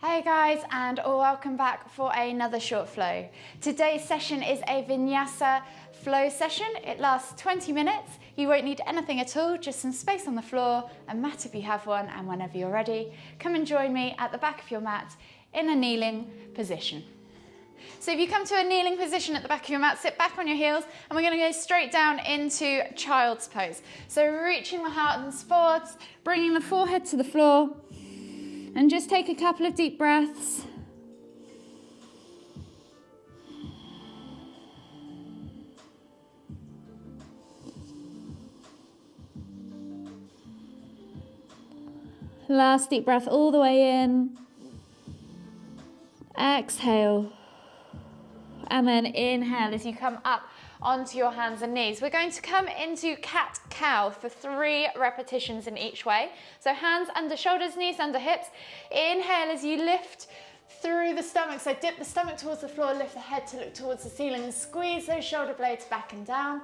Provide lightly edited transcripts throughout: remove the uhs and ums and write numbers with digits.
Hey guys, and welcome back for another short flow. Today's session is a vinyasa flow session. It lasts 20 minutes. You won't need anything at all, just some space on the floor, a mat if you have one, and whenever you're ready, come and join me at the back of your mat in a kneeling position. So if you come to a kneeling position at the back of your mat, sit back on your heels, and we're going to go straight down into child's pose. So reaching the hands forwards, bringing the forehead to the floor, and just take a couple of deep breaths. Last deep breath all the way in. Exhale. And then inhale as you come up onto your hands and knees. We're going to come into cat-cow for 3 repetitions in each way. So hands under shoulders, knees under hips. Inhale as you lift through the stomach. So dip the stomach towards the floor, lift the head to look towards the ceiling and squeeze those shoulder blades back and down.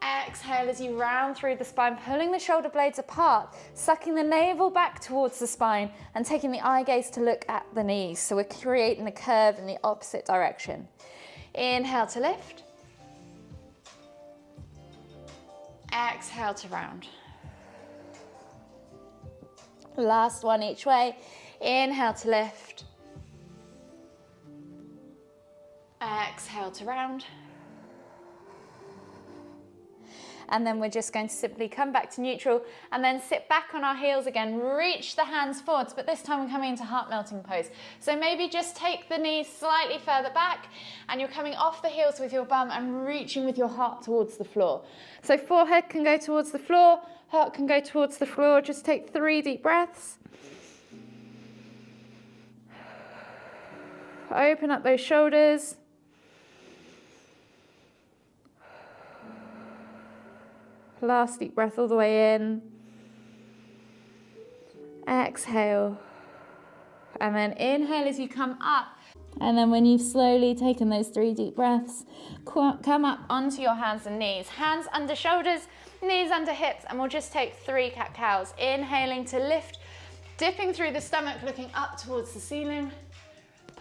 Exhale as you round through the spine, pulling the shoulder blades apart, sucking the navel back towards the spine and taking the eye gaze to look at the knees. So we're creating a curve in the opposite direction. Inhale to lift. Exhale to round. Last one each way. Inhale to lift. Exhale to round. And then we're just going to simply come back to neutral and then sit back on our heels again, reach the hands forwards, but this time we're coming into heart melting pose. So maybe just take the knees slightly further back and you're coming off the heels with your bum and reaching with your heart towards the floor. So forehead can go towards the floor, heart can go towards the floor. Just take 3 deep breaths. Open up those shoulders. Last deep breath all the way in. Exhale. And then inhale as you come up. And then when you've slowly taken those 3 deep breaths, come up onto your hands and knees. Hands under shoulders, knees under hips, and we'll just take 3 cat-cows. Inhaling to lift, dipping through the stomach, looking up towards the ceiling.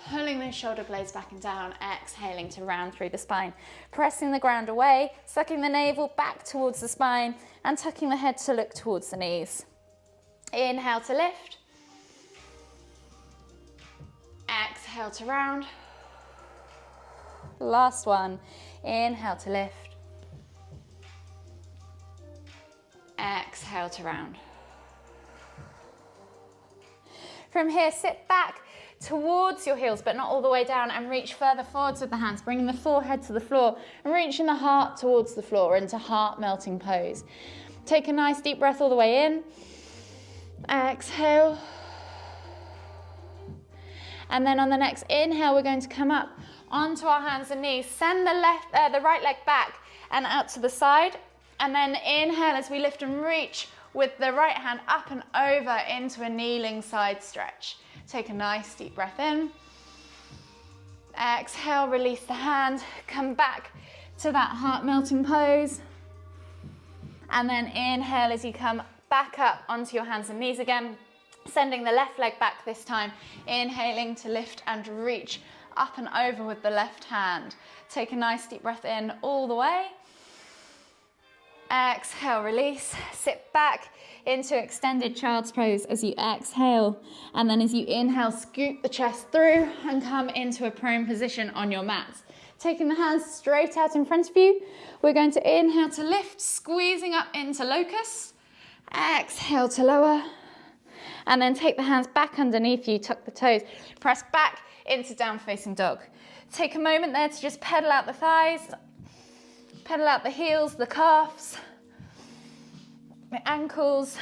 Pulling those shoulder blades back and down, exhaling to round through the spine. Pressing the ground away, sucking the navel back towards the spine and tucking the head to look towards the knees. Inhale to lift. Exhale to round. Last one. Inhale to lift. Exhale to round. From here, sit back towards your heels, but not all the way down, and reach further forwards with the hands, bringing the forehead to the floor and reaching the heart towards the floor into heart melting pose. Take a nice deep breath all the way in. Exhale. And then on the next inhale, we're going to come up onto our hands and knees. Send the right leg back and out to the side. And then inhale as we lift and reach with the right hand up and over into a kneeling side stretch. Take a nice deep breath in. Exhale, release the hand, come back to that heart melting pose. And then inhale as you come back up onto your hands and knees again, sending the left leg back this time, inhaling to lift and reach up and over with the left hand. Take a nice deep breath in all the way. Exhale, release, sit back into extended child's pose as you exhale, and then as you inhale, scoop the chest through and come into a prone position on your mat. Taking the hands straight out in front of you, we're going to inhale to lift, squeezing up into locust, exhale to lower, and then take the hands back underneath you, tuck the toes, press back into down facing dog. Take a moment there to just pedal out the thighs, pedal out the heels, the calves, the ankles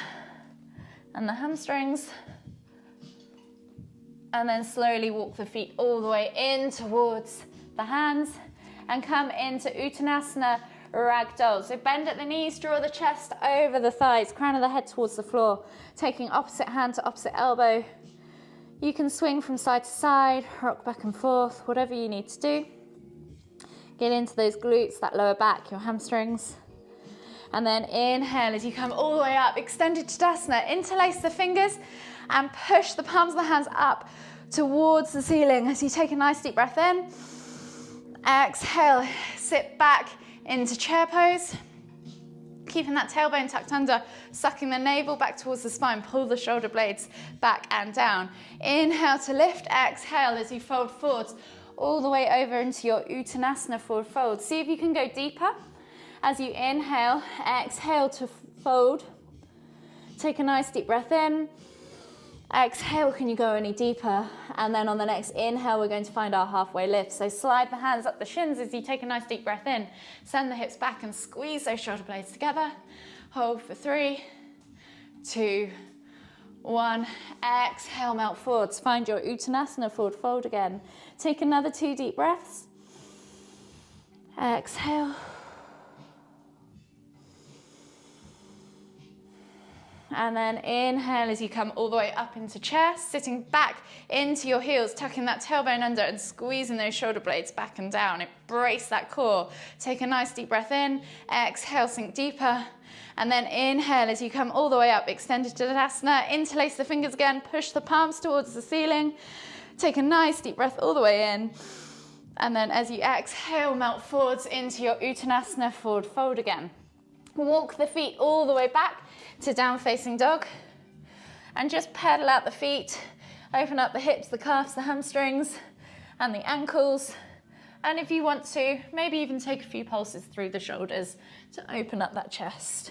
and the hamstrings, and then slowly walk the feet all the way in towards the hands and come into Uttanasana Ragdoll. So bend at the knees, draw the chest over the thighs, crown of the head towards the floor, taking opposite hand to opposite elbow. You can swing from side to side, rock back and forth, whatever you need to do. Get into those glutes, that lower back, your hamstrings. And then inhale as you come all the way up, extended Tadasana. Interlace the fingers and push the palms of the hands up towards the ceiling as you take a nice deep breath in. Exhale, sit back into chair pose. Keeping that tailbone tucked under, sucking the navel back towards the spine, pull the shoulder blades back and down. Inhale to lift, exhale as you fold forwards, all the way over into your Uttanasana forward fold. See if you can go deeper. As you inhale, exhale to fold. Take a nice deep breath in. Exhale, can you go any deeper? And then on the next inhale, we're going to find our halfway lift. So slide the hands up the shins as you take a nice deep breath in. Send the hips back and squeeze those shoulder blades together. Hold for 3, 2, 1. Exhale, melt forwards. Find your Uttanasana forward fold again. Take another 2 deep breaths. Exhale. And then inhale as you come all the way up into chair, sitting back into your heels, tucking that tailbone under and squeezing those shoulder blades back and down. Embrace that core. Take a nice deep breath in, exhale, sink deeper. And then inhale as you come all the way up, extended Tadasana, interlace the fingers again, push the palms towards the ceiling. Take a nice deep breath all the way in. And then as you exhale, melt forwards into your Uttanasana forward fold again. Walk the feet all the way back to down facing dog and just pedal out the feet, open up the hips, the calves, the hamstrings and the ankles. And if you want to, maybe even take a few pulses through the shoulders to open up that chest.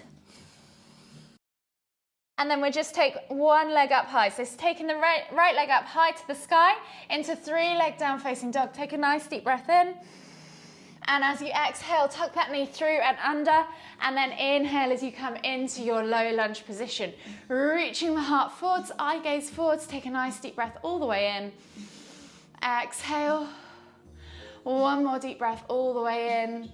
And then we'll just take one leg up high. So it's taking the right leg up high to the sky into 3-leg down facing dog. Take a nice deep breath in. And as you exhale, tuck that knee through and under, and then inhale as you come into your low lunge position. Reaching the heart forwards, eye gaze forwards, take a nice deep breath all the way in. Exhale. One more deep breath all the way in.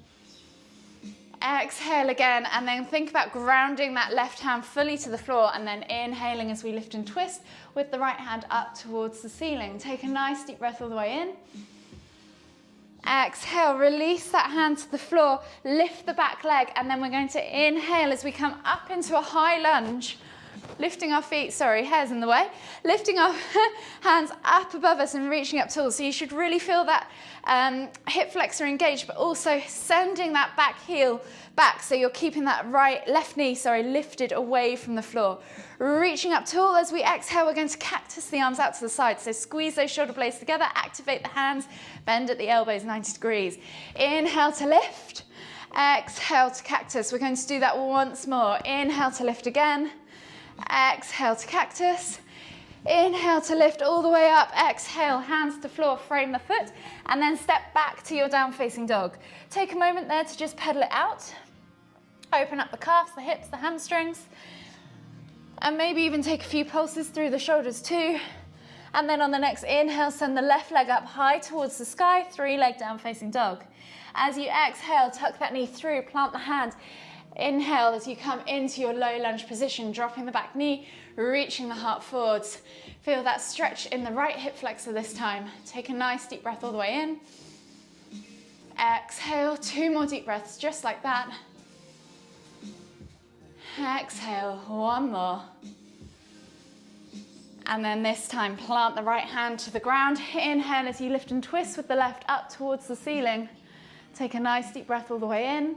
Exhale again, and then think about grounding that left hand fully to the floor, and then inhaling as we lift and twist with the right hand up towards the ceiling. Take a nice deep breath all the way in. Exhale, release that hand to the floor, lift the back leg, and then we're going to inhale as we come up into a high lunge, lifting our feet, hair's in the way, lifting our hands up above us and reaching up tall. So you should really feel that hip flexor engaged, but also sending that back heel back. So you're keeping that left knee, lifted away from the floor. Reaching up tall. As we exhale, we're going to cactus the arms out to the side. So squeeze those shoulder blades together, activate the hands, bend at the elbows 90 degrees. Inhale to lift. Exhale to cactus. We're going to do that once more. Inhale to lift again. Exhale to cactus. Inhale to lift all the way up. Exhale, hands to floor, frame the foot, and then step back to your down facing dog. Take a moment there to just pedal it out. Open up the calves, the hips, the hamstrings, and maybe even take a few pulses through the shoulders too. And then on the next inhale, send the left leg up high towards the sky, 3-leg down facing dog. As you exhale, tuck that knee through, plant the hand. Inhale as you come into your low lunge position, dropping the back knee, reaching the heart forwards. Feel that stretch in the right hip flexor this time. Take a nice deep breath all the way in. Exhale, 2 more deep breaths, just like that. Exhale, 1 more. And then this time, plant the right hand to the ground. Inhale as you lift and twist with the left up towards the ceiling. Take a nice deep breath all the way in.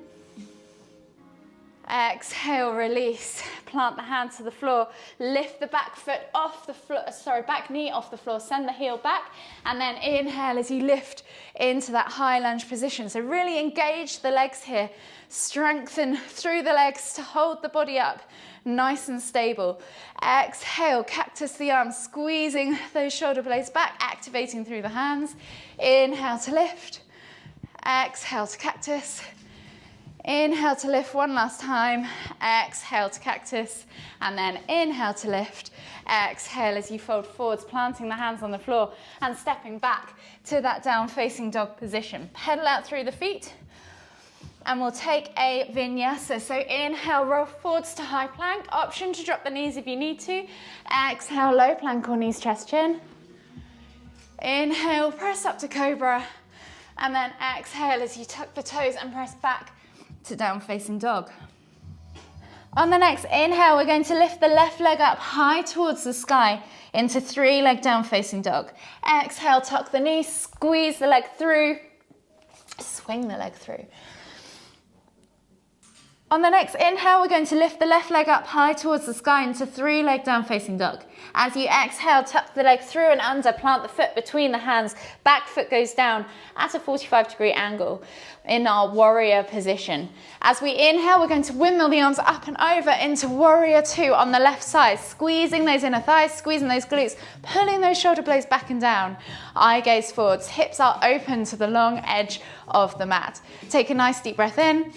Exhale, release. Plant the hand to the floor. Lift the back foot off the floor, back knee off the floor. Send the heel back. And then inhale as you lift into that high lunge position. So really engage the legs here. Strengthen through the legs to hold the body up nice and stable. Exhale, cactus the arms, squeezing those shoulder blades back, activating through the hands. Inhale to lift. Exhale to cactus. Inhale to lift one last time. Exhale to cactus. And then inhale to lift. Exhale as you fold forwards, planting the hands on the floor and stepping back to that down facing dog position. Pedal out through the feet. And we'll take a vinyasa. So inhale, roll forwards to high plank. Option to drop the knees if you need to. Exhale, low plank or knees, chest, chin. Inhale, press up to cobra. And then exhale as you tuck the toes and press back to down facing dog. On the next inhale, we're going to lift the left leg up high towards the sky into 3 leg down facing dog. Exhale, tuck the knee, squeeze the leg through, swing the leg through. On the next inhale, we're going to lift the left leg up high towards the sky into 3 leg down facing dog. As you exhale, tuck the leg through and under, plant the foot between the hands, back foot goes down at a 45-degree angle in our warrior position. As we inhale, we're going to windmill the arms up and over into warrior 2 on the left side, squeezing those inner thighs, squeezing those glutes, pulling those shoulder blades back and down. Eye gaze forwards, hips are open to the long edge of the mat. Take a nice deep breath in.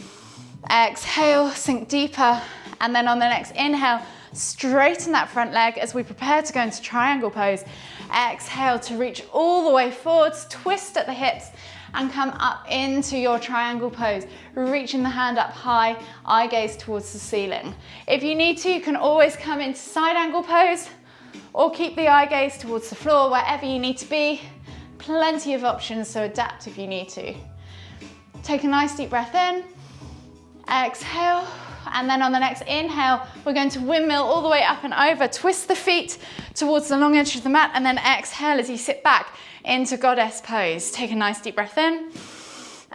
Exhale, sink deeper, and then on the next inhale, straighten that front leg as we prepare to go into triangle pose. Exhale to reach all the way forwards, twist at the hips, and come up into your triangle pose, reaching the hand up high, eye gaze towards the ceiling. If you need to, you can always come into side angle pose, or keep the eye gaze towards the floor, wherever you need to be. Plenty of options, so adapt if you need to. Take a nice deep breath in. Exhale, and then on the next inhale, we're going to windmill all the way up and over, twist the feet towards the long edge of the mat, and then exhale as you sit back into goddess pose. Take a nice deep breath in,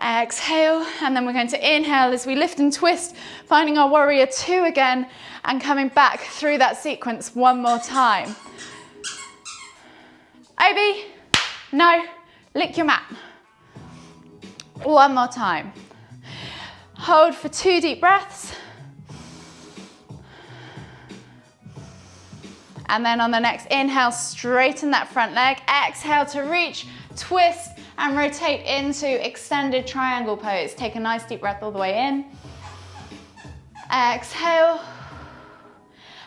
exhale, and then we're going to inhale as we lift and twist, finding our warrior 2 again, and coming back through that sequence one more time. Obi, no, lick your mat. One more time. Hold for 2 deep breaths. And then on the next inhale, straighten that front leg. Exhale to reach, twist, and rotate into extended triangle pose. Take a nice deep breath all the way in. Exhale.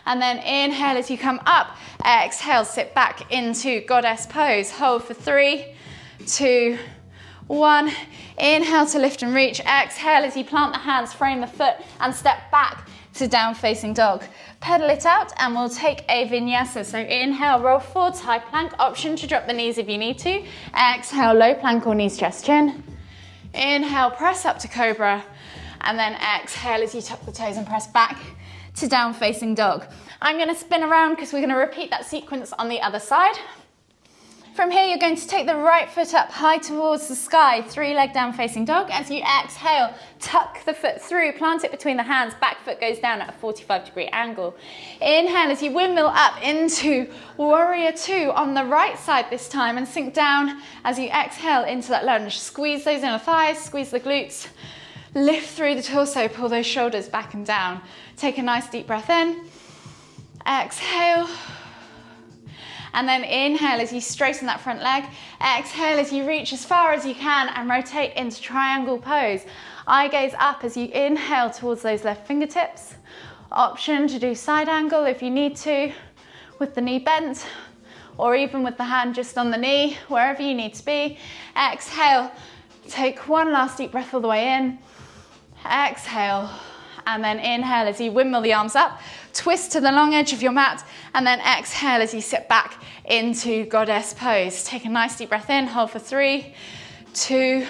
And then inhale as you come up. Exhale, sit back into goddess pose. Hold for 3, 2, 1. Inhale to lift and reach. Exhale as you plant the hands, frame the foot, and step back to down facing dog. Pedal it out and we'll take a vinyasa. So inhale, roll forwards, high plank. Option to drop the knees if you need to. Exhale, low plank or knees, chest, chin. Inhale, press up to cobra. And then exhale as you tuck the toes and press back to down facing dog. I'm going to spin around because we're going to repeat that sequence on the other side. From here, you're going to take the right foot up high towards the sky, 3 leg down facing dog. As you exhale, tuck the foot through, plant it between the hands, back foot goes down at a 45-degree angle. Inhale as you windmill up into warrior 2 on the right side this time, and sink down as you exhale into that lunge. Squeeze those inner thighs, squeeze the glutes, lift through the torso, pull those shoulders back and down. Take a nice deep breath in, exhale. And then inhale as you straighten that front leg. Exhale as you reach as far as you can and rotate into triangle pose. Eye gaze up as you inhale towards those left fingertips. Option to do side angle if you need to, with the knee bent, or even with the hand just on the knee, wherever you need to be. Exhale, take one last deep breath all the way in. Exhale. And then inhale as you windmill the arms up, twist to the long edge of your mat, and then exhale as you sit back into goddess pose. Take a nice deep breath in, hold for 3, 2,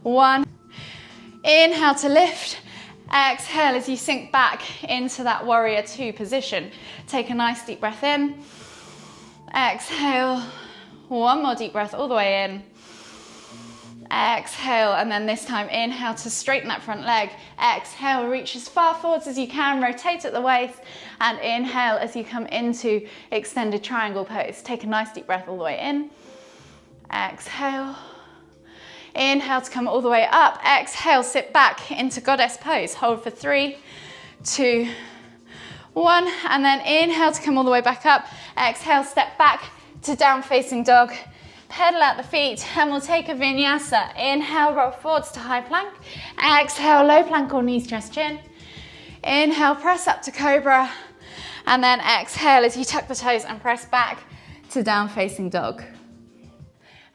1. Inhale to lift, exhale as you sink back into that warrior 2 position. Take a nice deep breath in, exhale, one more deep breath all the way in. Exhale, and then this time inhale to straighten that front leg. Exhale, reach as far forwards as you can, rotate at the waist, and inhale as you come into extended triangle pose. Take a nice deep breath all the way in. Exhale. Inhale to come all the way up. Exhale, sit back into goddess pose. Hold for 3, 2, 1, and then inhale to come all the way back up. Exhale, step back to down facing dog. Pedal out the feet and we'll take a vinyasa. Inhale, roll forwards to high plank. Exhale, low plank or knees, chest, chin. Inhale, press up to cobra. And then exhale as you tuck the toes and press back to down facing dog.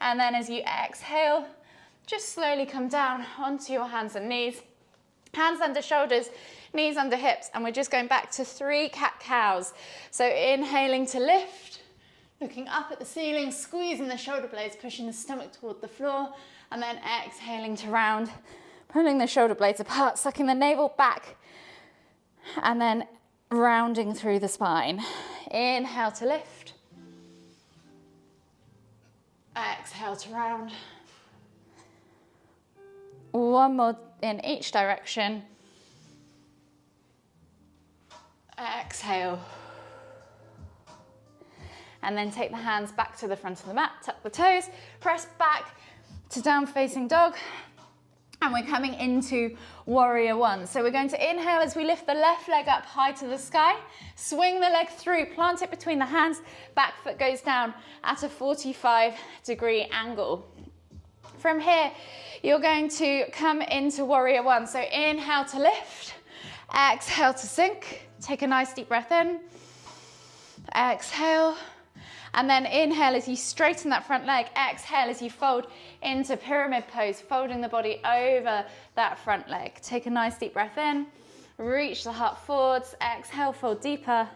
And then as you exhale, just slowly come down onto your hands and knees. Hands under shoulders, knees under hips. And we're just going back to 3 cat-cows. So inhaling to lift. Looking up at the ceiling, squeezing the shoulder blades, pushing the stomach toward the floor, and then exhaling to round, pulling the shoulder blades apart, sucking the navel back, And then rounding through the spine. Inhale to lift. Exhale to round. One more in each direction. Exhale. And then take the hands back to the front of the mat, tuck the toes, press back to down facing dog. And we're coming into warrior one. So we're going to inhale as we lift the left leg up high to the sky, swing the leg through, plant it between the hands, back foot goes down at a 45-degree angle. From here, you're going to come into warrior one. So inhale to lift, exhale to sink. Take a nice deep breath in, exhale. And then inhale as you straighten that front leg, exhale as you fold into pyramid pose, folding the body over that front leg. Take a nice deep breath in, reach the heart forwards, exhale, fold deeper.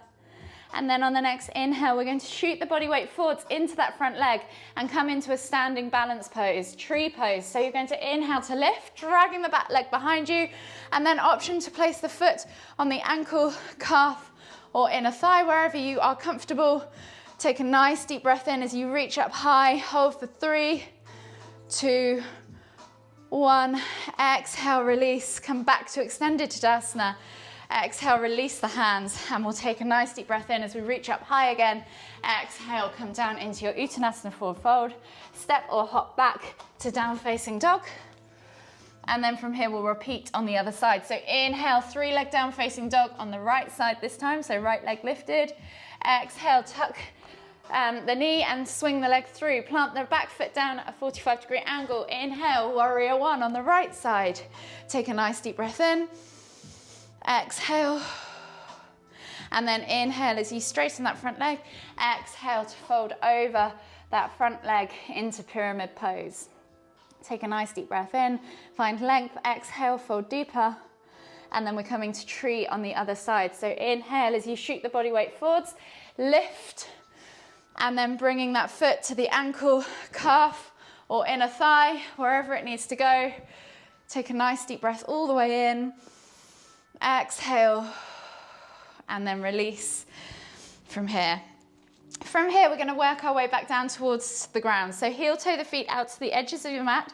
And then on the next inhale, we're going to shoot the body weight forwards into that front leg and come into a standing balance pose, tree pose. So you're going to inhale to lift, dragging the back leg behind you, and then option to place the foot on the ankle, calf, or inner thigh, wherever you are comfortable. Take a nice deep breath in as you reach up high, hold for 3, 2, 1. Exhale, release, come back to extended Tadasana. Exhale, release the hands, and we'll take a nice deep breath in as we reach up high again. Exhale, come down into your Uttanasana forward fold. Step or hop back to down facing dog. And then from here, we'll repeat on the other side. So inhale, 3 leg down facing dog on the right side this time. So right leg lifted. Exhale, tuck the knee and swing the leg through. Plant the back foot down at a 45-degree angle. Inhale, warrior one on the right side. Take a nice deep breath in. Exhale. And then inhale as you straighten that front leg. Exhale to fold over that front leg into pyramid pose. Take a nice deep breath in. Find length. Exhale, fold deeper. And then we're coming to tree on the other side. So inhale as you shoot the body weight forwards. Lift. And then bringing that foot to the ankle, calf, or inner thigh, wherever it needs to go. Take a nice deep breath all the way in. Exhale. And then release from here. From here, we're going to work our way back down towards the ground. So heel toe the feet out to the edges of your mat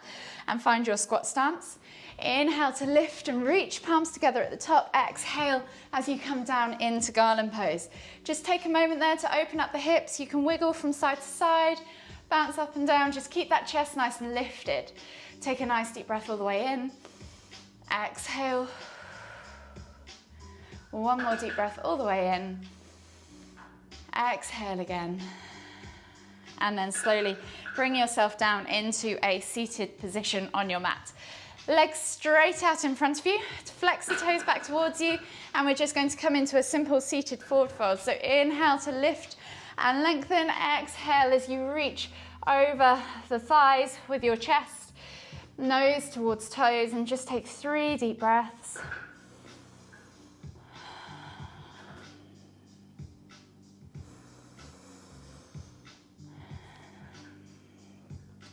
and find your squat stance. Inhale to lift and reach, palms together at the top. Exhale as you come down into garland pose. Just take a moment there to open up the hips. You can wiggle from side to side, bounce up and down. Just keep that chest nice and lifted. Take a nice deep breath all the way in. Exhale. One more deep breath all the way in. Exhale again. And then slowly bring yourself down into a seated position on your mat. Legs straight out in front of you. Flex the toes back towards you. And we're just going to come into a simple seated forward fold. So inhale to lift and lengthen. Exhale as you reach over the thighs with your chest. Nose towards toes, and just take 3 deep breaths.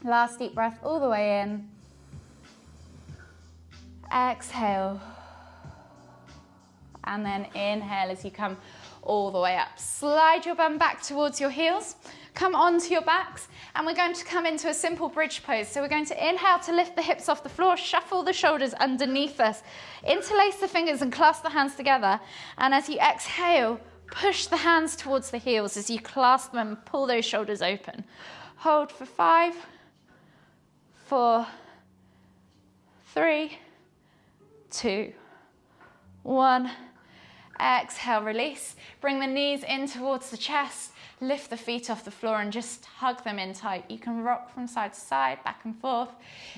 Last deep breath all the way in. Exhale. And then inhale as you come all the way up. Slide your bum back towards your heels. Come onto your backs, and we're going to come into a simple bridge pose. So we're going to inhale to lift the hips off the floor, shuffle the shoulders underneath us, interlace the fingers and clasp the hands together. And as you exhale, push the hands towards the heels as you clasp them, pull those shoulders open. Hold for 5, 4, 3, 2, 1. Exhale, release. Bring the knees in towards the chest. Lift the feet off the floor and just hug them in tight. You can rock from side to side, back and forth.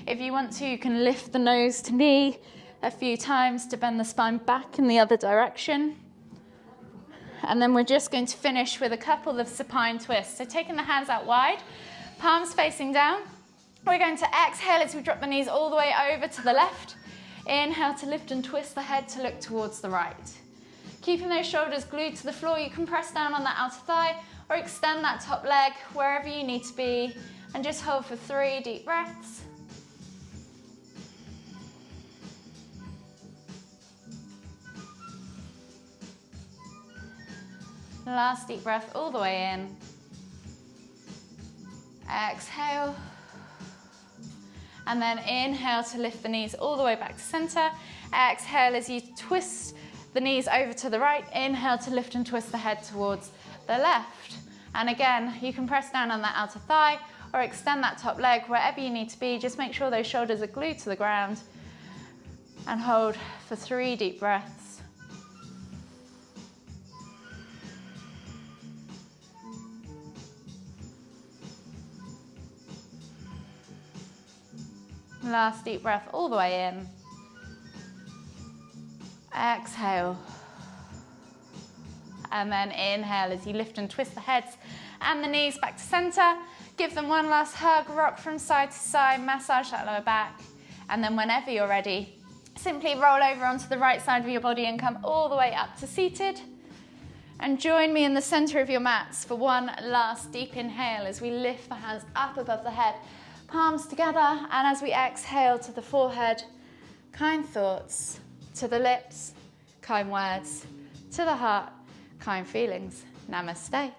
If you want to, you can lift the nose to knee a few times to bend the spine back in the other direction. And then we're just going to finish with a couple of supine twists. So taking the hands out wide, palms facing down. We're going to exhale as we drop the knees all the way over to the left. Inhale to lift and twist the head to look towards the right. Keeping those shoulders glued to the floor, you can press down on that outer thigh or extend that top leg wherever you need to be, and just hold for 3 deep breaths. Last deep breath all the way in. Exhale. And then inhale to lift the knees all the way back to center. Exhale as you twist the knees over to the right. Inhale to lift and twist the head towards the left. And again, you can press down on that outer thigh or extend that top leg wherever you need to be. Just make sure those shoulders are glued to the ground. And hold for 3 deep breaths. Last deep breath all the way in. Exhale. And then inhale as you lift and twist the heads and the knees back to center. Give them one last hug, rock from side to side, massage that lower back. And then whenever you're ready, simply roll over onto the right side of your body and come all the way up to seated. And join me in the center of your mats for one last deep inhale as we lift the hands up above the head. Palms together, and as we exhale to the forehead, kind thoughts, to the lips, kind words, to the heart, kind feelings. Namaste.